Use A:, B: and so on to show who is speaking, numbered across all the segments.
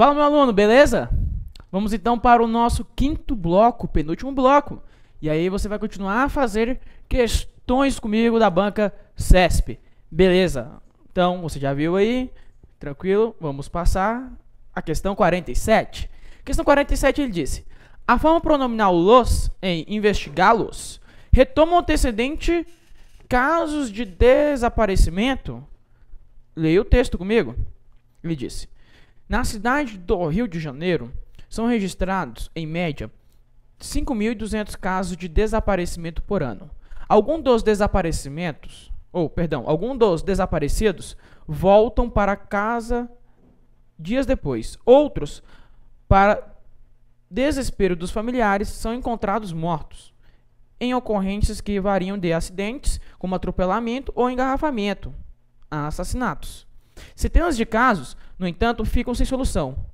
A: Fala, meu aluno, beleza? Vamos então para o nosso quinto bloco, penúltimo bloco. E aí você vai continuar a fazer questões comigo da banca CESP. Beleza? Então, você já viu aí? Tranquilo? Vamos passar a questão 47. Questão 47 ele disse: a forma pronominal los em investigá-los retoma o antecedente casos de desaparecimento. Leia o texto comigo. Ele disse: na cidade do Rio de Janeiro, são registrados, em média, 5.200 casos de desaparecimento por ano. Alguns dos desaparecidos voltam para casa dias depois. Outros, para desespero dos familiares, são encontrados mortos, em ocorrências que variam de acidentes, como atropelamento ou engarrafamento, a assassinatos. Centenas de casos, no entanto, ficam sem solução.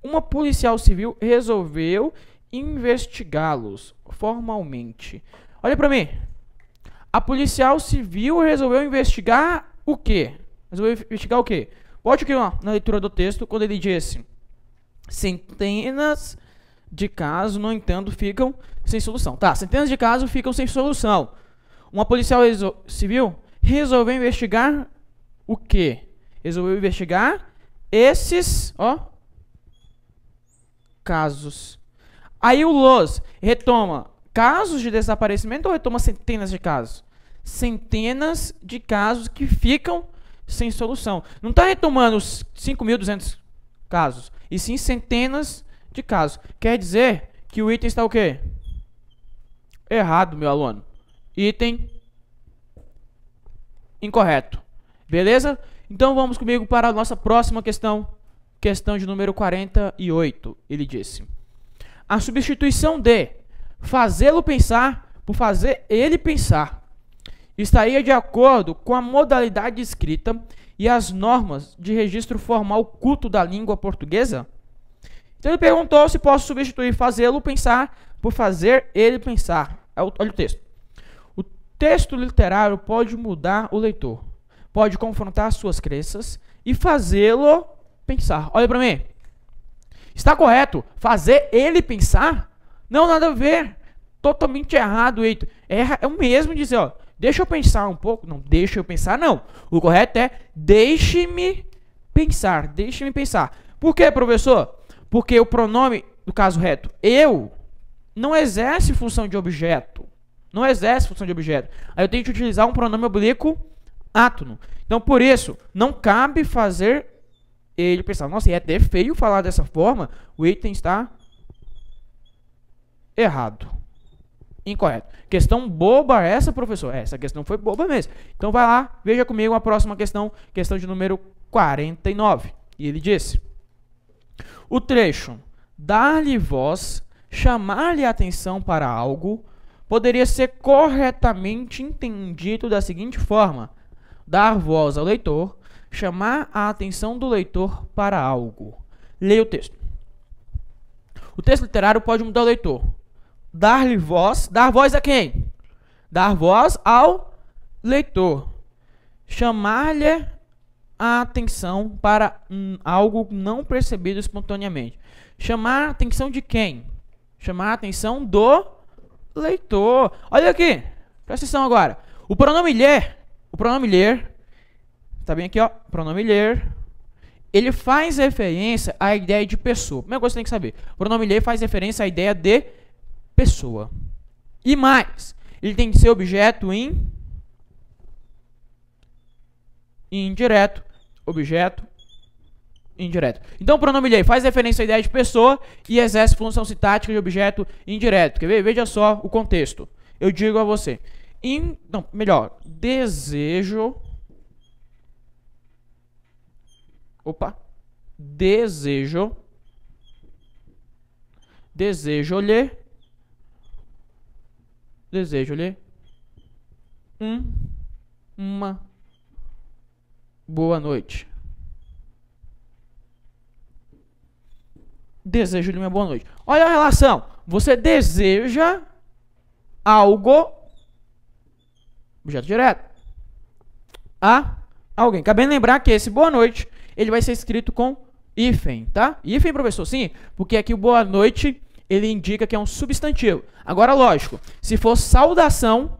A: Uma policial civil resolveu investigá-los formalmente. Olha para mim. A policial civil resolveu investigar o quê? Resolveu investigar o quê? Volte aqui na leitura do texto, quando ele disse: centenas de casos, no entanto, ficam sem solução. Tá, centenas de casos ficam sem solução. Uma policial civil resolveu investigar o quê? Resolveu investigar esses, casos. Aí o los retoma casos de desaparecimento ou retoma centenas de casos? Centenas de casos que ficam sem solução. Não está retomando os 5.200 casos, e sim centenas de casos. Quer dizer que o item está o quê? Errado, meu aluno. Item incorreto. Beleza? Então vamos comigo para a nossa próxima questão. Questão de número 48. Ele disse: a substituição de fazê-lo pensar por fazer ele pensar estaria de acordo com a modalidade escrita e as normas de registro formal culto da língua portuguesa? Então ele perguntou se posso substituir fazê-lo pensar por fazer ele pensar. Olha o texto. O texto literário pode mudar o leitor, pode confrontar suas crenças e fazê-lo pensar. Olha para mim. Está correto fazer ele pensar? Não, nada a ver. Totalmente errado, Heitor. É o mesmo dizer, deixa eu pensar um pouco. Não, deixa eu pensar, não. O correto é deixe-me pensar. Deixe-me pensar. Por quê, professor? Porque o pronome, no caso reto, eu, não exerce função de objeto. Não exerce função de objeto. Aí eu tenho que utilizar um pronome oblíquo átono. Então, por isso, não cabe fazer ele pensar. Nossa, é até feio falar dessa forma. O item está errado. Incorreto. Questão boba essa, professor? Essa questão foi boba mesmo. Então, vai lá, veja comigo a próxima questão. Questão de número 49. E ele disse: o trecho dar-lhe voz, chamar-lhe atenção para algo, poderia ser corretamente entendido da seguinte forma: dar voz ao leitor, chamar a atenção do leitor para algo. Leia o texto. O texto literário pode mudar o leitor. Dar-lhe voz. Dar voz a quem? Dar voz ao leitor. Chamar-lhe a atenção para algo não percebido espontaneamente. Chamar a atenção de quem? Chamar a atenção do leitor. Olha aqui. Presta atenção agora. O pronome ler. Tá bem aqui, pronome ler. Ele faz referência à ideia de pessoa. Primeira coisa que você tem que saber. O pronome ler faz referência à ideia de pessoa. E mais, ele tem que ser objeto indireto. Objeto indireto. Então, o pronome ler faz referência à ideia de pessoa e exerce função sintática de objeto indireto. Quer ver? Veja só o contexto. Eu digo a você. Desejo. Desejo-lhe uma boa noite. Desejo-lhe uma boa noite. Olha a relação. Você deseja algo, objeto direto, a alguém. Cabe lembrar que esse boa noite ele vai ser escrito com hífen, tá? Hífen, professor, sim, porque aqui o boa noite, ele indica que é um substantivo. Agora, lógico, se for saudação,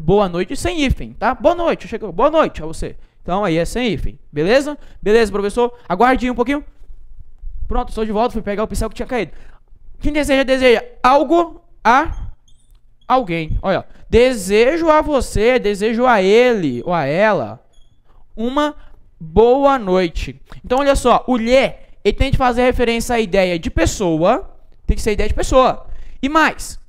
A: boa noite sem hífen, tá? Boa noite, chegou, boa noite a você. Então, aí é sem hífen, beleza? Beleza, professor? Aguarde um pouquinho. Pronto, estou de volta, fui pegar o pincel que tinha caído. Quem deseja algo a alguém. Olha, desejo a você, desejo a ele ou a ela uma boa noite. Então, olha só, o lhe, ele tem que fazer referência à ideia de pessoa, tem que ser ideia de pessoa. E mais,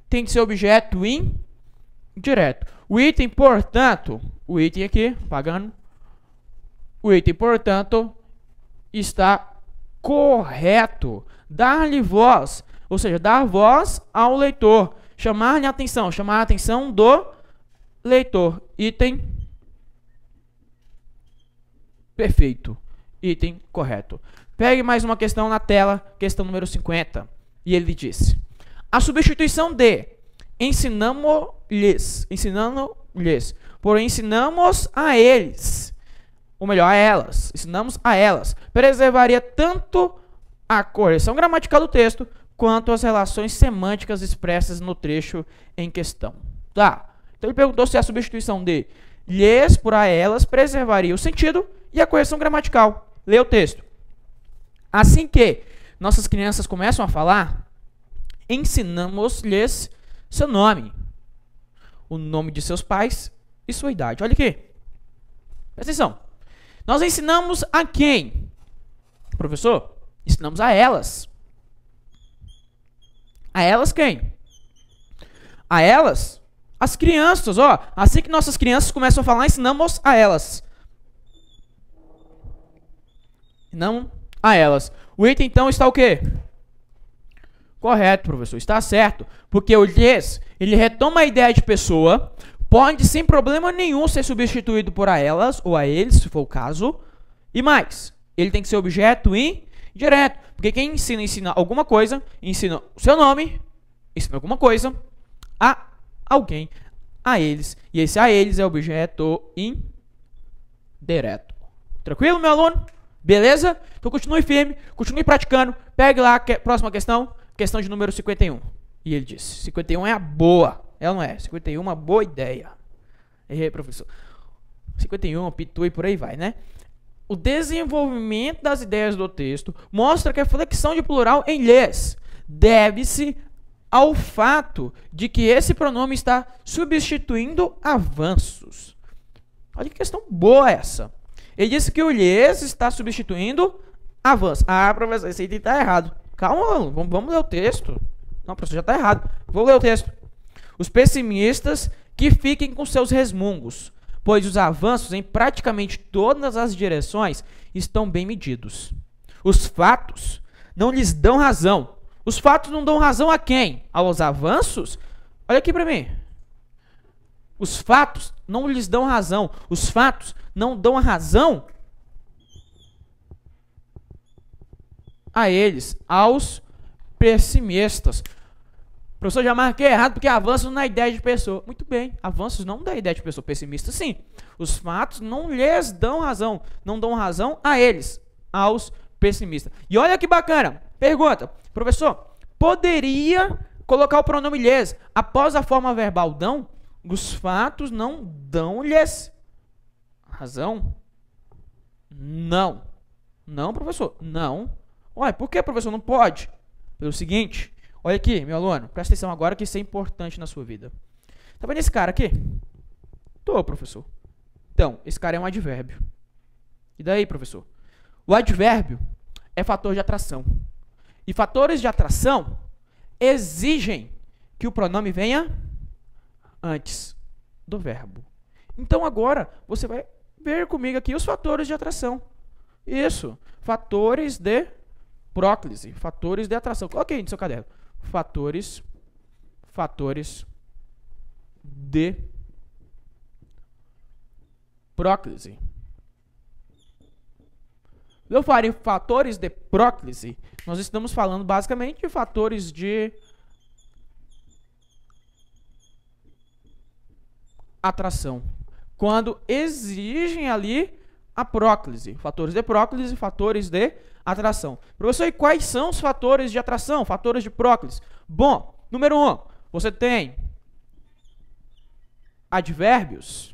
A: tem que ser objeto indireto. O item, portanto, o item aqui, pagando, o item, portanto, está correto. Dar-lhe voz, ou seja, dar voz ao leitor. Chamar-lhe atenção, chamar a atenção do leitor. Item perfeito. Item correto. Pegue mais uma questão na tela, questão número 50. E ele disse: a substituição de ensinamos-lhes, porém ensinamos a eles, ou melhor, a elas, ensinamos a elas, preservaria tanto a correção gramatical do texto, quanto as relações semânticas expressas no trecho em questão. Tá? Então ele perguntou se a substituição de lhes por a elas preservaria o sentido e a correção gramatical. Lê o texto. Assim que nossas crianças começam a falar, ensinamos-lhes seu nome, o nome de seus pais e sua idade. Olha aqui. Presta atenção. Nós ensinamos a quem? Professor? Ensinamos a elas. A elas quem? A elas, as crianças, ó. Assim que nossas crianças começam a falar, ensinamos a elas. Não a elas. O item, então, está o quê? Correto, professor. Está certo. Porque o lhes, ele retoma a ideia de pessoa, pode, sem problema nenhum, ser substituído por a elas ou a eles, se for o caso. E mais, ele tem que ser objeto indireto. Porque quem ensina alguma coisa, ensina o seu nome, ensina alguma coisa a alguém, a eles. E esse a eles é objeto indireto. Tranquilo, meu aluno? Beleza? Então continue firme, continue praticando. Pegue lá a próxima questão, questão de número 51. E ele disse: 51 é a boa. Ela não é. 51 é uma boa ideia. Errei, professor. 51, pitu e por aí vai, né? O desenvolvimento das ideias do texto mostra que a flexão de plural em lhes deve-se ao fato de que esse pronome está substituindo avanços. Olha que questão boa essa. Ele disse que o lhes está substituindo avanços. Ah, professor, esse item está errado. Calma, vamos ler o texto. Não, professor, já está errado. Vou ler o texto. Os pessimistas que fiquem com seus resmungos, pois os avanços em praticamente todas as direções estão bem medidos. Os fatos não lhes dão razão. Os fatos não dão razão a quem? Aos avanços? Olha aqui para mim. Os fatos não lhes dão razão. Os fatos não dão a razão a eles, aos pessimistas. Professor, já marquei errado porque avanços não dá ideia de pessoa. Muito bem, avanços não dá ideia de pessoa. Pessimista, sim. Os fatos não lhes dão razão. Não dão razão a eles, aos pessimistas. E olha que bacana. Pergunta, professor, poderia colocar o pronome lhes após a forma verbal dão? Os fatos não dão-lhes razão? Não. Não, professor. Não. Ué, por que, professor? Não pode? Pelo seguinte... Olha aqui, meu aluno, presta atenção agora que isso é importante na sua vida. Tá vendo esse cara aqui? Tô, professor. Então, esse cara é um advérbio. E daí, professor? O advérbio é fator de atração. E fatores de atração exigem que o pronome venha antes do verbo. Então, agora, você vai ver comigo aqui os fatores de atração. Isso, fatores de próclise, fatores de atração. Coloque aí no seu caderno. Fatores de próclise. Eu falei fatores de próclise. Nós estamos falando basicamente de fatores de atração. Quando exigem ali a próclise. Fatores de próclise e fatores de atração. Professor, e quais são os fatores de atração, fatores de próclise? Bom, número 1, você tem advérbios.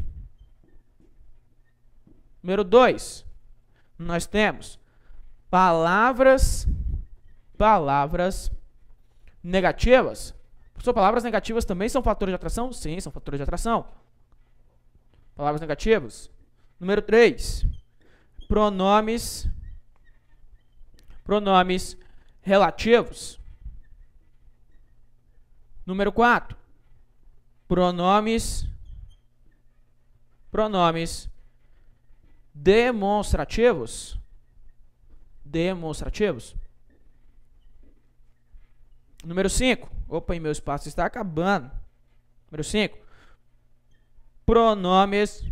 A: Número 2, nós temos palavras negativas. Professor, palavras negativas também são fatores de atração? Sim, são fatores de atração. Palavras negativas. Número 3, pronomes relativos. Número 4, pronomes demonstrativos. Número 5, opa, meu espaço está acabando. Número 5, pronomes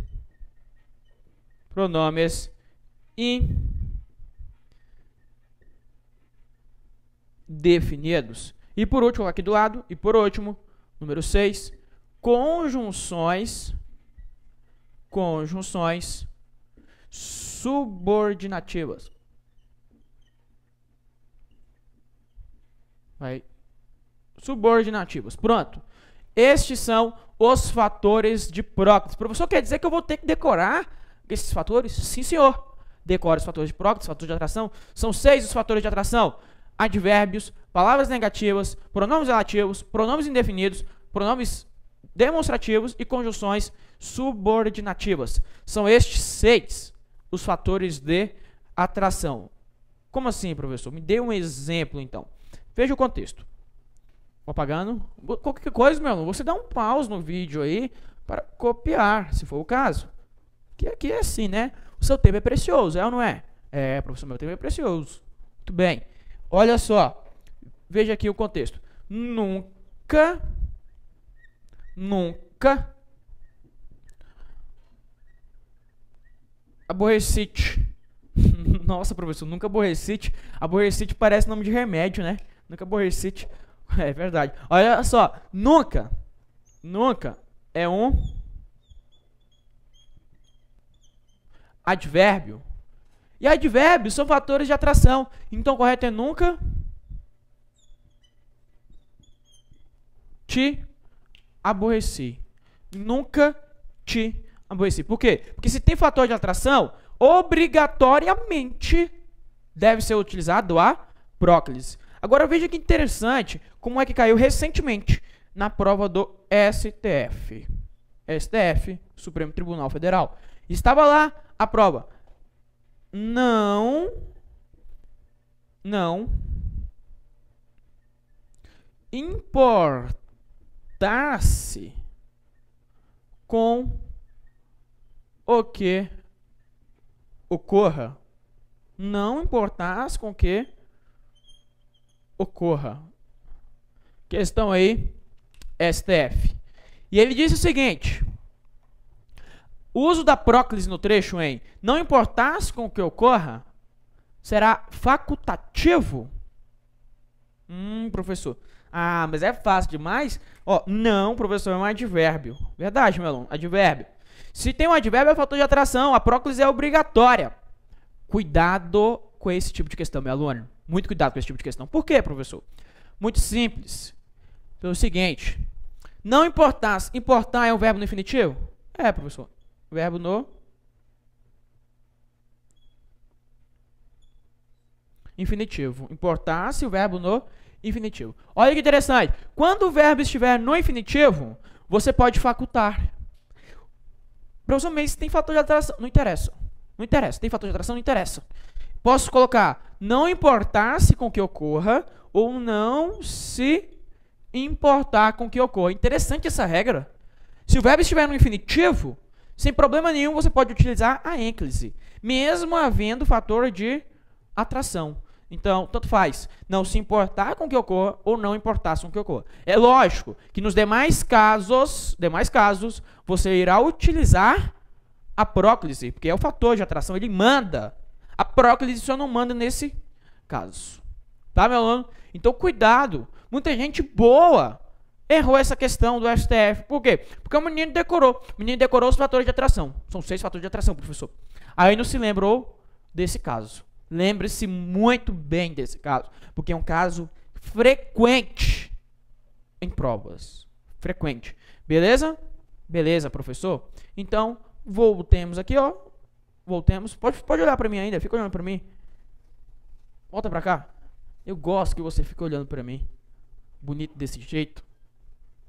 A: indefinidos. E por último, aqui do lado, e por último, número 6, conjunções subordinativas. Subordinativas. Pronto. Estes são os fatores de próclise. Professor, quer dizer que eu vou ter que decorar esses fatores? Sim, senhor. Decore os fatores de próclise, fatores de atração. São 6 os fatores de atração. Advérbios, palavras negativas, pronomes relativos, pronomes indefinidos, pronomes demonstrativos e conjunções subordinativas. São estes 6 os fatores de atração. Como assim, professor? Me dê um exemplo, então. Veja o contexto. Vou apagando. Qualquer coisa, meu aluno, você dá um pause no vídeo aí para copiar, se for o caso. Que aqui é assim, né? O seu tempo é precioso, é ou não é? É, professor, meu tempo é precioso. Muito bem. Olha só. Veja aqui o contexto. Nunca aborrecite. Nossa, professor, nunca aborrecite. Aborrecite parece nome de remédio, né? Nunca aborrecite. É verdade. Olha só, nunca é um advérbio. E advérbios são fatores de atração. Então, o correto é nunca te aborreci. Nunca te aborreci. Por quê? Porque se tem fator de atração, obrigatoriamente deve ser utilizado a próclise. Agora veja que interessante como é que caiu recentemente na prova do STF. STF, Supremo Tribunal Federal. Estava lá a prova. Não importar-se com o que ocorra. Não importar-se com o que ocorra. Questão aí, STF. E ele disse o seguinte: o uso da próclise no trecho em não importar-se com o que ocorra será facultativo? Professor. Ah, mas é fácil demais? Ó, não, professor, é um advérbio. Verdade, meu aluno, advérbio. Se tem um advérbio, é fator de atração. A próclise é obrigatória. Cuidado com esse tipo de questão, meu aluno. Muito cuidado com esse tipo de questão. Por quê, professor? Muito simples. Pelo seguinte, não importar. Importar é um verbo no infinitivo? É, professor. Verbo no infinitivo. Importar-se o verbo no infinitivo. Olha que interessante. Quando o verbo estiver no infinitivo, você pode facultar. Professor, mas tem fator de atração. Não interessa. Não interessa. Tem fator de atração? Não interessa. Posso colocar não importar-se com que ocorra ou não se importar com que ocorra. Interessante essa regra. Se o verbo estiver no infinitivo, sem problema nenhum você pode utilizar a ênclise, mesmo havendo fator de atração. Então, tanto faz não se importar com que ocorra ou não importar-se com que ocorra. É lógico que nos demais casos, você irá utilizar a próclise, porque é o fator de atração, ele manda. A próclise só não manda nesse caso. Tá, meu aluno? Então, cuidado. Muita gente boa errou essa questão do STF. Por quê? Porque o menino decorou. O menino decorou os fatores de atração. São 6 fatores de atração, professor. Aí não se lembrou desse caso. Lembre-se muito bem desse caso. Porque é um caso frequente em provas. Frequente. Beleza? Beleza, professor? Então, voltemos aqui, ó. Voltemos. Pode olhar pra mim ainda. Fica olhando pra mim. Volta pra cá. Eu gosto que você fique olhando pra mim. Bonito desse jeito.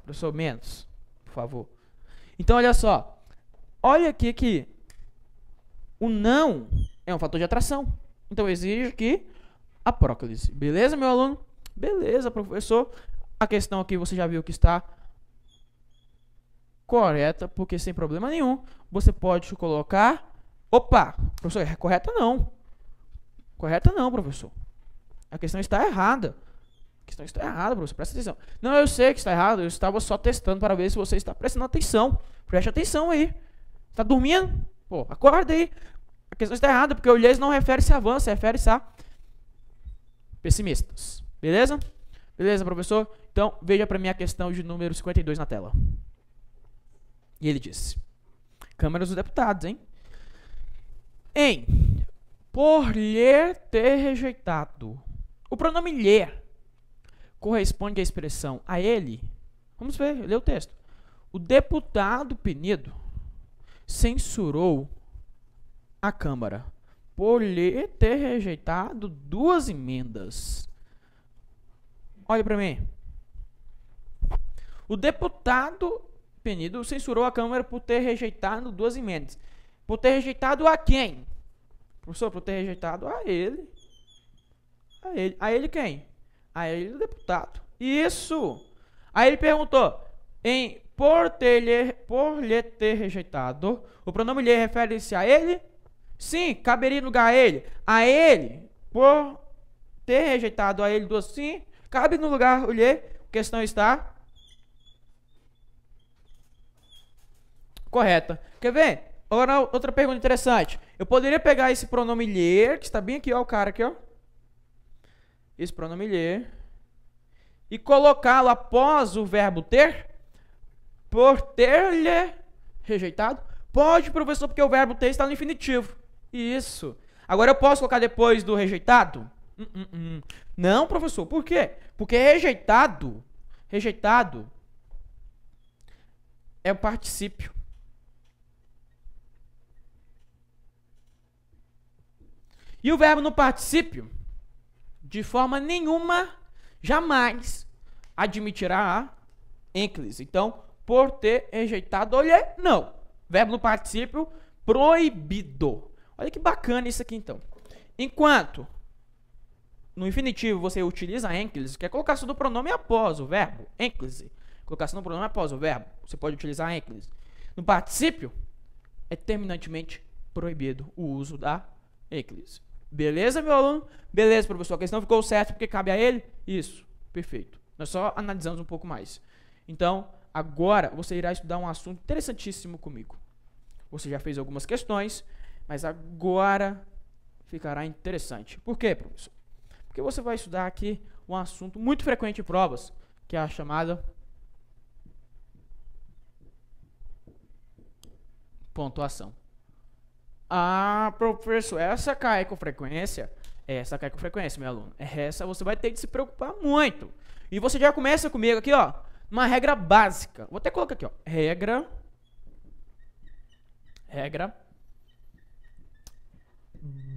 A: Professor, menos. Por favor. Então, olha só. Olha aqui que o não é um fator de atração. Então, exige que a próclise. Beleza, meu aluno? Beleza, professor. A questão aqui você já viu que está correta, porque sem problema nenhum você pode colocar... Opa! Professor, é correta não. Correta não, professor. A questão está errada. A questão está errada, professor. Presta atenção. Não, eu sei que está errado. Eu estava só testando para ver se você está prestando atenção. Preste atenção aí. Está dormindo? Pô, acorda aí. A questão está errada, porque o ilhês não refere-se a avanço, refere-se a pessimistas. Beleza? Beleza, professor? Então, veja para mim a questão de número 52 na tela. E ele disse: Câmara dos Deputados, hein? Por lhe ter rejeitado. O pronome lhe corresponde à expressão a ele. Vamos ver, lê o texto. O deputado Penido censurou a Câmara por lhe ter rejeitado 2 emendas. Olha para mim. O deputado Penido censurou a Câmara por ter rejeitado 2 emendas. Por ter rejeitado a quem? Professor, por ter rejeitado a ele. A ele. A ele quem? A ele, o deputado. Isso. Aí ele perguntou, por lhe ter rejeitado, o pronome lhe refere-se a ele? Sim, caberia no lugar a ele. A ele, por ter rejeitado a ele 2, sim, cabe no lugar o lhe. A questão está correta. Quer ver? Agora, outra pergunta interessante. Eu poderia pegar esse pronome lhe, que está bem aqui, ó, o cara aqui, ó. Esse pronome lhe. E colocá-lo após o verbo ter? Por ter-lhe rejeitado? Pode, professor, porque o verbo ter está no infinitivo. Isso. Agora eu posso colocar depois do rejeitado? Não, professor. Por quê? Porque rejeitado é o particípio. E o verbo no particípio, de forma nenhuma, jamais admitirá a ênclise. Então, por ter rejeitado, olha, não. Verbo no particípio, proibido. Olha que bacana isso aqui, então. Enquanto no infinitivo você utiliza a ênclise, que é a colocação do pronome após o verbo, ênclise. Colocação do pronome após o verbo, você pode utilizar a ênclise. No particípio, é terminantemente proibido o uso da ênclise. Beleza, meu aluno? Beleza, professor. A questão ficou certa porque cabe a ele? Isso. Perfeito. Nós só analisamos um pouco mais. Então, agora você irá estudar um assunto interessantíssimo comigo. Você já fez algumas questões, mas agora ficará interessante. Por quê, professor? Porque você vai estudar aqui um assunto muito frequente em provas, que é a chamada pontuação. Ah, professor, essa cai com frequência? Essa cai com frequência, meu aluno. Essa você vai ter que se preocupar muito. E você já começa comigo aqui, ó, uma regra básica. Vou até colocar aqui, ó, regra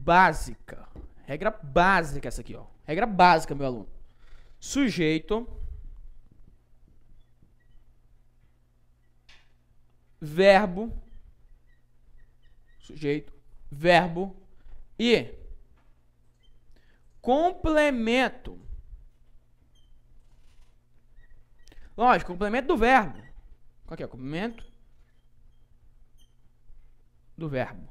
A: básica. Regra básica essa aqui, ó. Regra básica, meu aluno. Sujeito, verbo, sujeito, verbo e complemento. Lógico, complemento do verbo. Qual que é o complemento do verbo?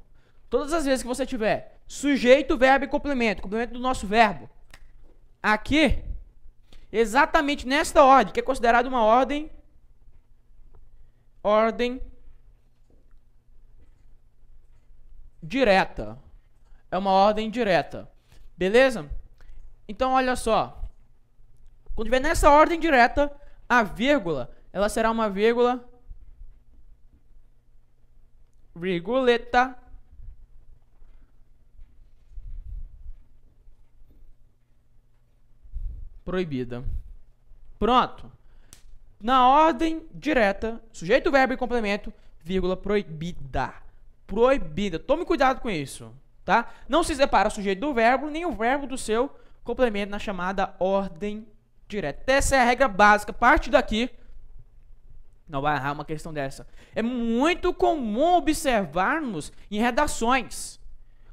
A: Todas as vezes que você tiver sujeito, verbo e complemento do nosso verbo, aqui, exatamente nesta ordem, que é considerada uma ordem direta. É uma ordem direta. Beleza? Então, olha só. Quando tiver nessa ordem direta, a vírgula, ela será uma vírgula, virguleta, proibida. Pronto. Na ordem direta, sujeito, verbo e complemento, vírgula, proibida. Proibida. Tome cuidado com isso, tá? Não se separa o sujeito do verbo, nem o verbo do seu complemento na chamada ordem direta. Essa é a regra básica. Parte daqui, não vai errar uma questão dessa. É muito comum observarmos em redações.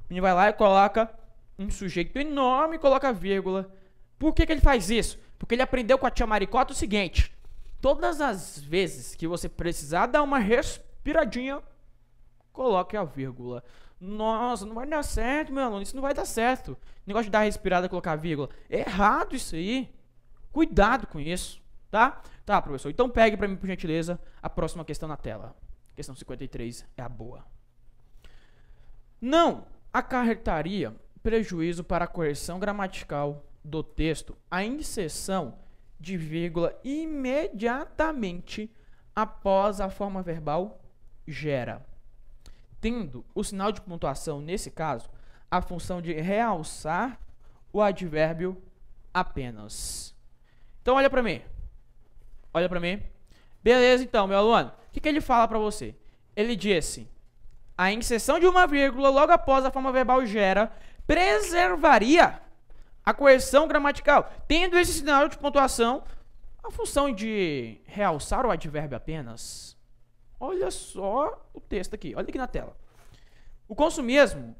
A: A gente vai lá e coloca um sujeito enorme e coloca vírgula. Por que ele faz isso? Porque ele aprendeu com a tia Maricota o seguinte: todas as vezes que você precisar dar uma respiradinha, coloque a vírgula. Nossa, não vai dar certo, meu aluno. Isso não vai dar certo. Negócio de dar respirada e colocar vírgula. É errado isso aí. Cuidado com isso, tá? Tá, professor. Então pegue para mim, por gentileza, a próxima questão na tela. Questão 53 é a boa. Não acarretaria prejuízo para a correção gramatical do texto a inserção de vírgula imediatamente após a forma verbal gera, tendo o sinal de pontuação, nesse caso, a função de realçar o advérbio apenas. Então, olha para mim. Olha para mim. Beleza, então, meu aluno. O que ele fala para você? Ele disse: a inserção de uma vírgula logo após a forma verbal gera preservaria a correção gramatical, tendo esse sinal de pontuação a função de realçar o advérbio apenas. Olha só o texto aqui. Olha aqui na tela. O consumismo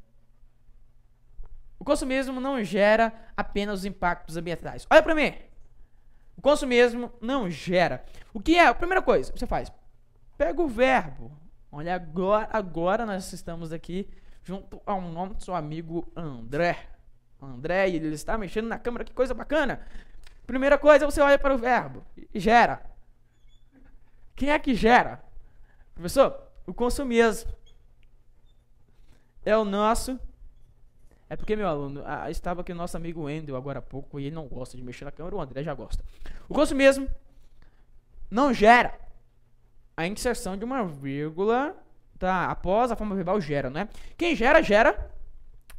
A: não gera apenas os impactos ambientais. Olha para mim. O consumismo não gera. O que é? A primeira coisa que você faz: pega o verbo. Olha, agora nós estamos aqui junto ao nosso amigo André. André, ele está mexendo na câmera, que coisa bacana. Primeira coisa, você olha para o verbo e gera. Quem é que gera? Professor, o consumismo. É o nosso. É porque, meu aluno, estava aqui o nosso amigo Wendel agora há pouco e ele não gosta de mexer na câmera, o André já gosta. O consumismo não gera a inserção de uma vírgula, tá? Após a forma verbal gera, né? Quem gera, gera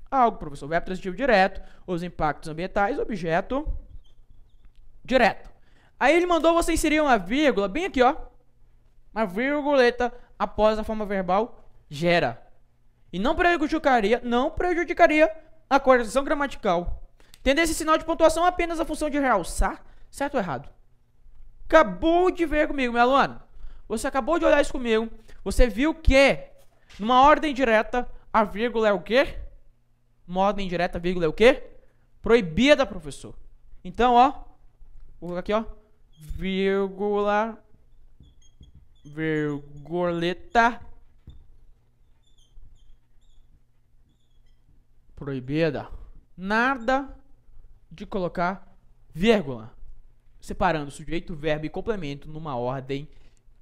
A: algo, professor. Verbo transitivo direto, os impactos ambientais, objeto direto. Aí ele mandou você inserir uma vírgula bem aqui, ó. Uma virguleta após a forma verbal gera. E não prejudicaria a correção gramatical, tendo esse sinal de pontuação apenas a função de realçar, certo ou errado? Acabou de ver comigo, meu aluno. Você acabou de olhar isso comigo. Você viu que numa ordem direta a vírgula é o quê? Uma ordem direta, vírgula é o quê? Proibida, professor. Então, ó, vou colocar aqui, ó, vírgula, virguleta, proibida. Nada de colocar vírgula, separando sujeito, verbo e complemento numa ordem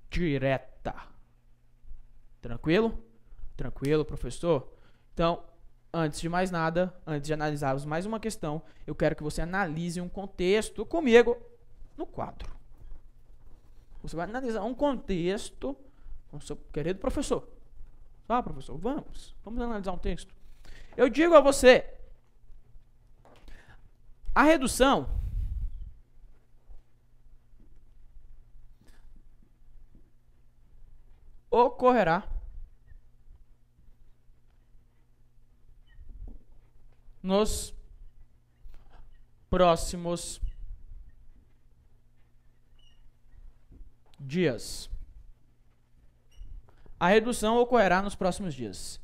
A: direta. Tranquilo? Tranquilo, professor? Então, antes de mais nada, antes de analisarmos mais uma questão, eu quero que você analise um contexto comigo no quadro. Você vai analisar um contexto com o seu querido professor. Tá, professor? Vamos analisar um texto. Eu digo a você, a redução ocorrerá nos próximos dias. A redução ocorrerá nos próximos dias.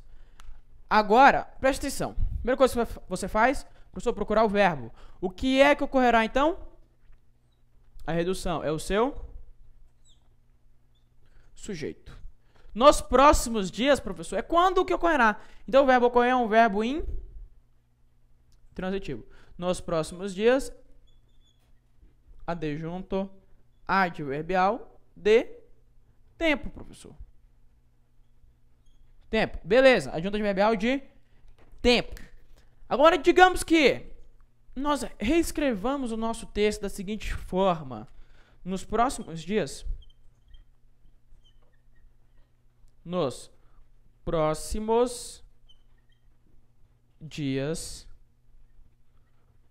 A: Agora, preste atenção. Primeira coisa que você faz, professor, procurar o verbo. O que é que ocorrerá então? A redução é o seu sujeito. Nos próximos dias, professor, é quando que ocorrerá? Então o verbo ocorrer é um verbo intransitivo. Nos próximos dias, adjunto adverbial de tempo, professor. Tempo. Beleza. Adjunto adverbial de tempo. Agora, digamos que nós reescrevamos o nosso texto da seguinte forma. nos próximos dias,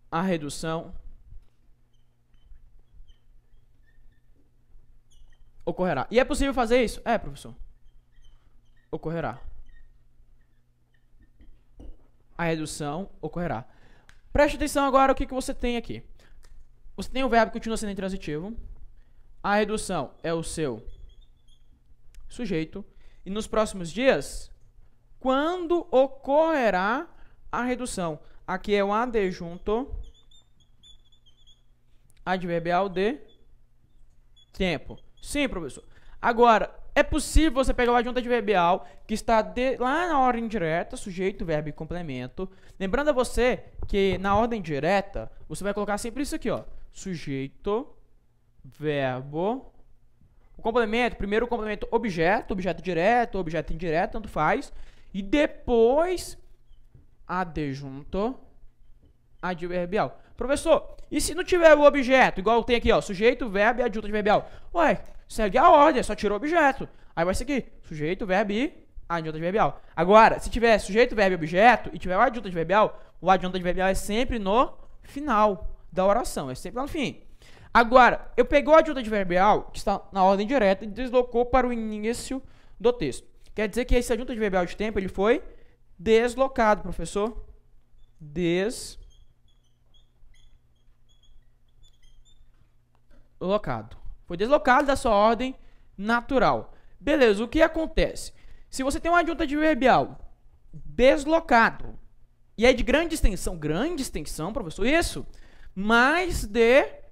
A: a redução ocorrerá. E é possível fazer isso? É, professor. Ocorrerá. A redução ocorrerá. Preste atenção agora o que você tem aqui. Você tem o verbo que continua sendo intransitivo. A redução é o seu sujeito. E nos próximos dias, quando ocorrerá a redução? Aqui é o adjunto adverbial de tempo. Sim, professor. Agora, é possível você pegar o adjunto adverbial que está lá na ordem direta, sujeito, verbo e complemento. Lembrando a você que na ordem direta, você vai colocar sempre isso aqui, ó. Sujeito, verbo, o complemento, primeiro o complemento objeto, objeto direto, objeto indireto, tanto faz. E depois, adjunto adverbial. Professor, e se não tiver o objeto, igual tem aqui, ó, sujeito, verbo e adjunto adverbial? Ué, segue a ordem, só tirou o objeto. Aí vai seguir sujeito, verbo e adjunto adverbial. Agora, se tiver sujeito, verbo e objeto e tiver o adjunto adverbial é sempre no final da oração, é sempre lá no fim. Agora, eu peguei o adjunto adverbial, que está na ordem direta, e deslocou para o início do texto. Quer dizer que esse adjunto adverbial de tempo ele foi deslocado, professor. Foi deslocado da sua ordem natural. Beleza, o que acontece? Se você tem um adjunto adverbial deslocado, e é de grande extensão, professor, isso, mais de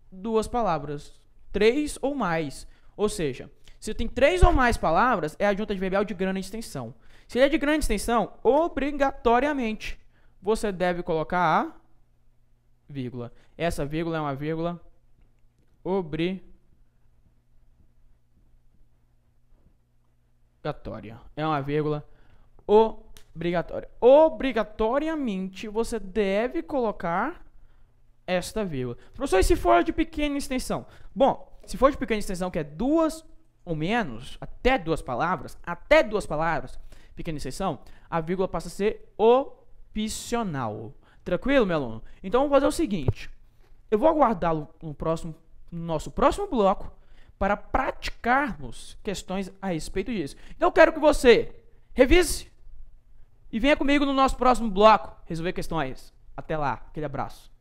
A: duas palavras, 3 ou mais. Ou seja, se tem 3 ou mais palavras, é adjunto adverbial de grande extensão. Se ele é de grande extensão, obrigatoriamente, você deve colocar a vírgula. Essa vírgula é uma vírgula obrigatória. É uma vírgula obrigatória. Obrigatoriamente, você deve colocar esta vírgula. Professor, e se for de pequena extensão? Bom, se for de pequena extensão, que é 2 ou menos, até duas palavras, pequena extensão, a vírgula passa a ser opcional. Tranquilo, meu aluno? Então, vamos fazer o seguinte. Eu vou aguardá-lo no nosso próximo bloco para praticarmos questões a respeito disso. Então, eu quero que você revise e venha comigo no nosso próximo bloco resolver questões. Até lá. Aquele abraço.